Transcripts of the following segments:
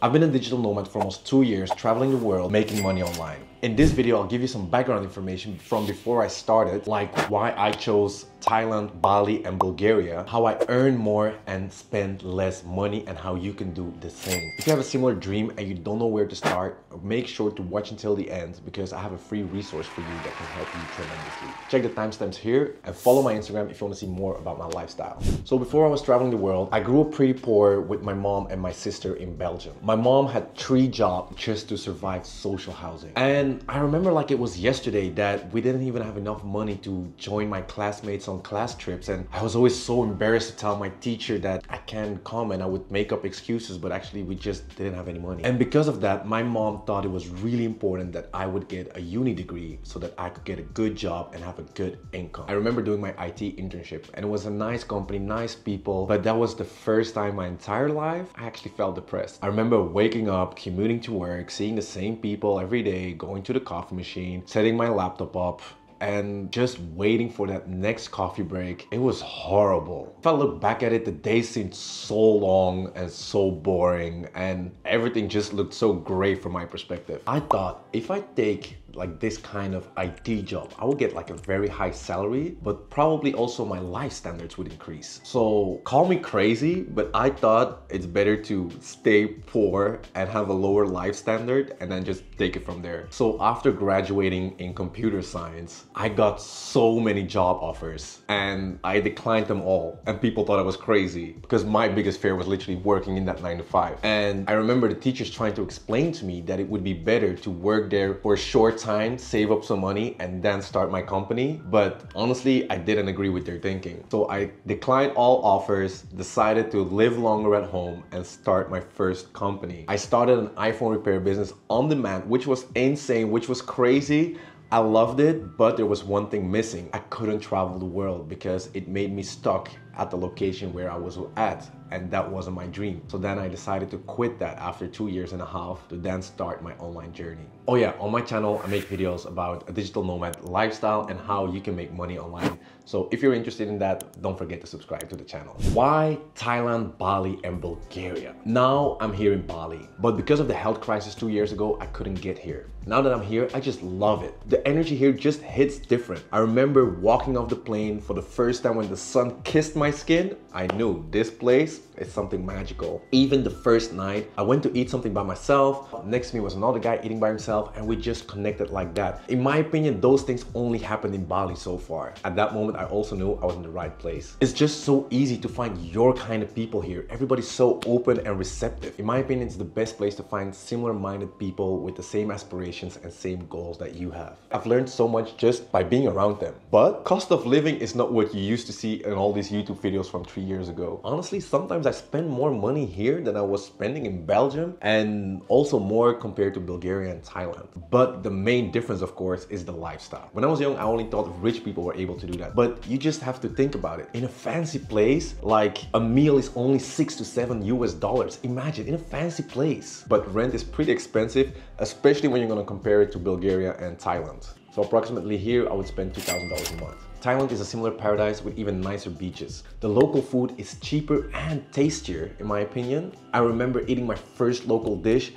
I've been a digital nomad for almost 2 years, traveling the world, making money online. In this video, I'll give you some background information from before I started, like why I chose Thailand, Bali, and Bulgaria, how I earn more and spend less money, and how you can do the same. If you have a similar dream and you don't know where to start, make sure to watch until the end because I have a free resource for you that can help you tremendously. Check the timestamps here and follow my Instagram if you want to see more about my lifestyle. So before I was traveling the world, I grew up pretty poor with my mom and my sister in Belgium. My mom had 3 jobs just to survive social housing. And I remember like it was yesterday that we didn't even have enough money to join my classmates on class trips, and I was always so embarrassed to tell my teacher that I can't come, and I would make up excuses, but actually we just didn't have any money. And because of that, my mom thought it was really important that I would get a uni degree so that I could get a good job and have a good income. I remember doing my IT internship, and it was a nice company, nice people, but that was the first time in my entire life I actually felt depressed. I remember waking up, commuting to work, seeing the same people every day, going to the coffee machine, setting my laptop up, and just waiting for that next coffee break. It was horrible. If I look back at it, the day seemed so long and so boring, and everything just looked so great from my perspective. I thought if I take like this kind of IT job, I would get like a very high salary, but probably also my life standards would increase. So call me crazy, but I thought it's better to stay poor and have a lower life standard and then just take it from there. So after graduating in computer science, I got so many job offers and I declined them all, and people thought I was crazy because my biggest fear was literally working in that 9 to 5. And I remember the teachers trying to explain to me that it would be better to work there for a short time, save up some money, and then start my company. But honestly, I didn't agree with their thinking. So I declined all offers, decided to live longer at home and start my first company. I started an iPhone repair business on demand, which was insane, which was crazy. I loved it, but there was one thing missing. I couldn't travel the world because it made me stuck at the location where I was at, and that wasn't my dream. So then I decided to quit that after 2.5 years to then start my online journey. Oh yeah, on my channel, I make videos about a digital nomad lifestyle and how you can make money online. So if you're interested in that, don't forget to subscribe to the channel. Why Thailand, Bali, and Bulgaria? Now I'm here in Bali, but because of the health crisis 2 years ago, I couldn't get here. Now that I'm here, I just love it. The energy here just hits different. I remember walking off the plane for the first time when the sun kissed my skin. I knew this place is something magical. Even the first night, I went to eat something by myself. Next to me was another guy eating by himself, and we just connected like that. In my opinion, those things only happened in Bali so far. At that moment, I also knew I was in the right place. It's just so easy to find your kind of people here. Everybody's so open and receptive. In my opinion, it's the best place to find similar-minded people with the same aspirations and same goals that you have. I've learned so much just by being around them. But cost of living is not what you used to see in all these YouTube videos from 3 years ago. Honestly, sometimes I spend more money here than I was spending in Belgium, and also more compared to Bulgaria and Thailand. But the main difference, of course, is the lifestyle. When I was young, I only thought rich people were able to do that. But you just have to think about it. In a fancy place, like a meal is only $6 to $7 US. Imagine, in a fancy place. But rent is pretty expensive, especially when you're gonna compare it to Bulgaria and Thailand. So approximately here, I would spend $2,000 a month. Thailand is a similar paradise with even nicer beaches. The local food is cheaper and tastier, in my opinion. I remember eating my first local dish,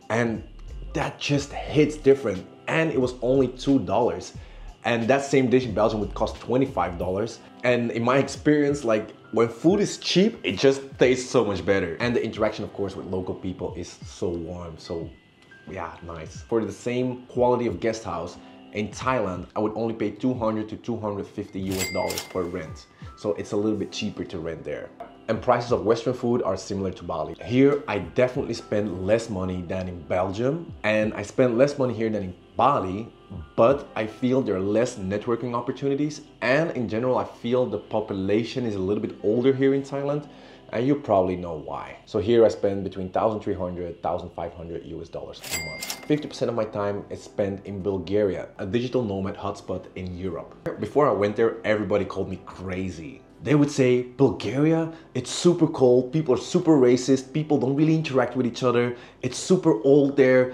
and that just hits different. And it was only $2. And that same dish in Belgium would cost $25. And in my experience, like when food is cheap, it just tastes so much better. And the interaction, of course, with local people is so warm, so yeah, nice. For the same quality of guest house, in Thailand, I would only pay $200 to $250 US for rent. So it's a little bit cheaper to rent there. And prices of Western food are similar to Bali. Here, I definitely spend less money than in Belgium, and I spend less money here than in Bali, but I feel there are less networking opportunities, and in general, I feel the population is a little bit older here in Thailand, and you probably know why. So here I spend between $1,300 to $1,500 US a month. 50% of my time is spent in Bulgaria, a digital nomad hotspot in Europe. Before I went there, everybody called me crazy. They would say, Bulgaria, it's super cold, people are super racist, people don't really interact with each other, it's super old there,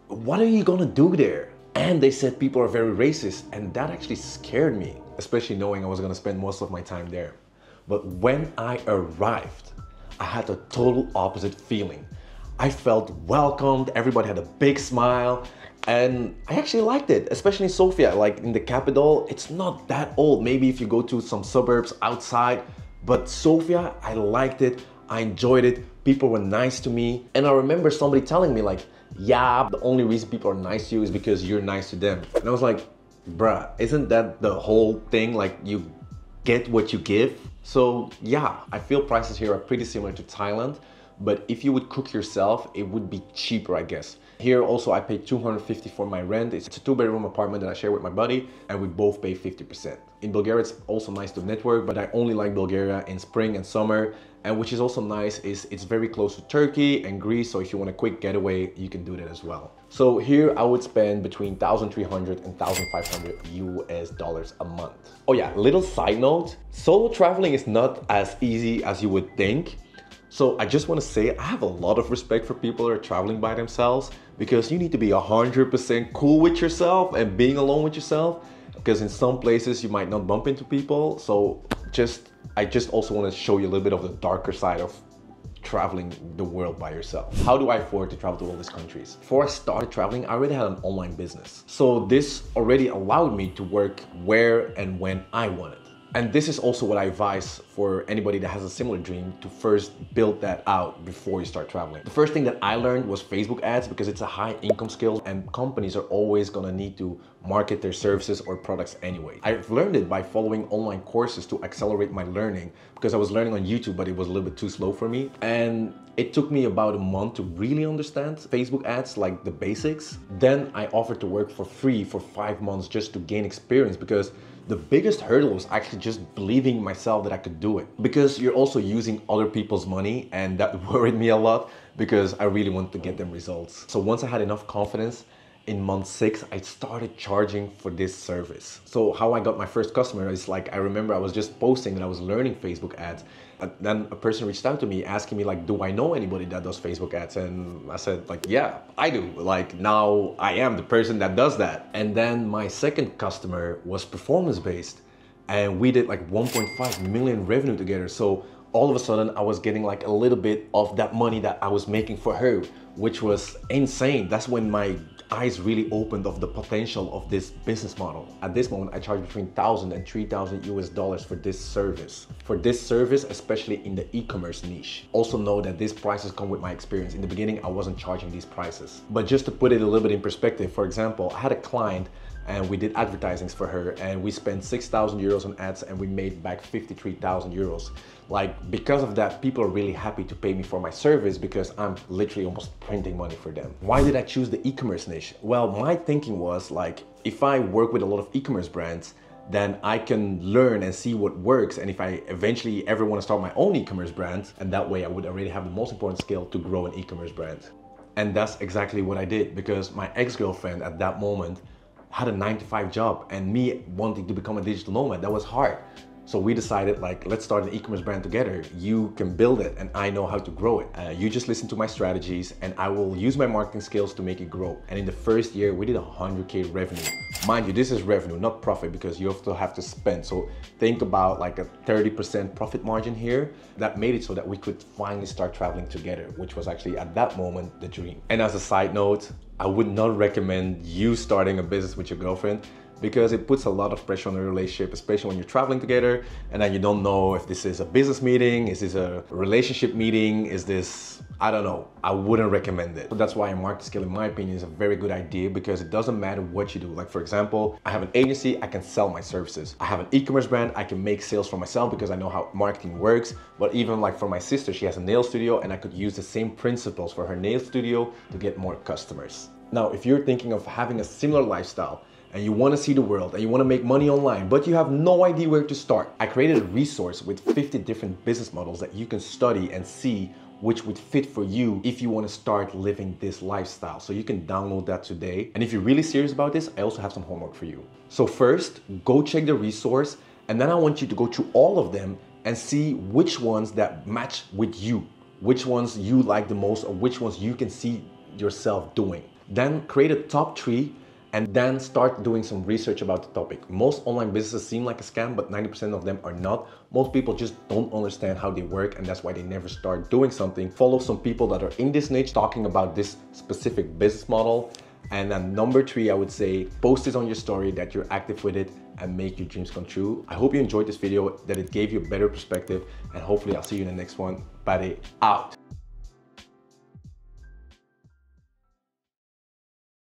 what are you gonna do there? And they said people are very racist, and that actually scared me, especially knowing I was gonna spend most of my time there. But when I arrived, I had a total opposite feeling. I felt welcomed, everybody had a big smile, and I actually liked it, especially in Sofia, like in the capital. It's not that old, maybe if you go to some suburbs outside, but Sofia, I liked it, I enjoyed it, people were nice to me. And I remember somebody telling me like, yeah, the only reason people are nice to you is because you're nice to them. And I was like, bruh, isn't that the whole thing? Like, you get what you give? So yeah, I feel prices here are pretty similar to Thailand, but if you would cook yourself, it would be cheaper, I guess. Here also I pay 250 for my rent. It's a 2-bedroom apartment that I share with my buddy, and we both pay 50%. In Bulgaria, it's also nice to network, but I only like Bulgaria in spring and summer. And which is also nice is it's very close to Turkey and Greece, so if you want a quick getaway, you can do that as well. So here I would spend between 1,300 and 1,500 US dollars a month. Oh yeah, little side note, solo traveling is not as easy as you would think. So I just want to say I have a lot of respect for people who are traveling by themselves, because you need to be 100% cool with yourself and being alone with yourself, because in some places you might not bump into people. So I just also want to show you a little bit of the darker side of traveling the world by yourself. How do I afford to travel to all these countries? Before I started traveling, I already had an online business. So this already allowed me to work where and when I wanted. And this is also what I advise for anybody that has a similar dream, to first build that out before you start traveling. The first thing that I learned was Facebook ads, because it's a high income skill and companies are always gonna need to market their services or products anyway. I've learned it by following online courses to accelerate my learning, because I was learning on YouTube, but it was a little bit too slow for me. And it took me about a month to really understand Facebook ads, like the basics. Then I offered to work for free for 5 months just to gain experience, because the biggest hurdle was actually just believing myself that I could do it. Because you're also using other people's money, and that worried me a lot because I really wanted to get them results. So once I had enough confidence, in month 6, I started charging for this service. So how I got my first customer is like, I remember I was just posting that I was learning Facebook ads. And then a person reached out to me asking me like, do I know anybody that does Facebook ads? And I said like, yeah, I do. Like, now I am the person that does that. And then my second customer was performance-based, and we did like 1.5 million revenue together. So all of a sudden I was getting like a little bit of that money that I was making for her, which was insane. That's when my eyes really opened of the potential of this business model. At this moment, I charge between 1,000 and 3,000 US dollars for this service. For this service, especially in the e-commerce niche. Also know that these prices come with my experience. In the beginning, I wasn't charging these prices. But just to put it a little bit in perspective, for example, I had a client and we did advertisings for her, and we spent 6,000 euros on ads and we made back 53,000 euros. Like, because of that, people are really happy to pay me for my service, because I'm literally almost printing money for them. Why did I choose the e-commerce niche? Well, my thinking was like, if I work with a lot of e-commerce brands, then I can learn and see what works. And if I eventually ever want to start my own e-commerce brand, and that way I would already have the most important skill to grow an e-commerce brand. And that's exactly what I did, because my ex-girlfriend at that moment had a 9-to-5 job, and me wanting to become a digital nomad, that was hard. So we decided like, let's start an e-commerce brand together. You can build it and I know how to grow it. You just listen to my strategies and I will use my marketing skills to make it grow. And in the first year, we did 100K revenue. Mind you, this is revenue, not profit, because you also have to spend. So think about like a 30% profit margin here. That made it so that we could finally start traveling together, which was actually at that moment the dream. And as a side note, I would not recommend you starting a business with your girlfriend, because it puts a lot of pressure on the relationship, especially when you're traveling together and then you don't know if this is a business meeting, is this a relationship meeting, is this, I don't know. I wouldn't recommend it. So that's why a marketing skill, in my opinion, is a very good idea, because it doesn't matter what you do. Like, for example, I have an agency, I can sell my services. I have an e-commerce brand, I can make sales for myself because I know how marketing works. But even like for my sister, she has a nail studio, and I could use the same principles for her nail studio to get more customers. Now, if you're thinking of having a similar lifestyle, and you want to see the world and you want to make money online, but you have no idea where to start, I created a resource with 50 different business models that you can study and see which would fit for you if you want to start living this lifestyle. So you can download that today. And if you're really serious about this, I also have some homework for you. So first, go check the resource, and then I want you to go through all of them and see which ones that match with you, which ones you like the most, or which ones you can see yourself doing. Then create a top 3 and then start doing some research about the topic. Most online businesses seem like a scam, but 90% of them are not. Most people just don't understand how they work, and that's why they never start doing something. Follow some people that are in this niche talking about this specific business model. And then number 3, I would say, post it on your story that you're active with it and make your dreams come true. I hope you enjoyed this video, that it gave you a better perspective, and hopefully I'll see you in the next one. Bade out.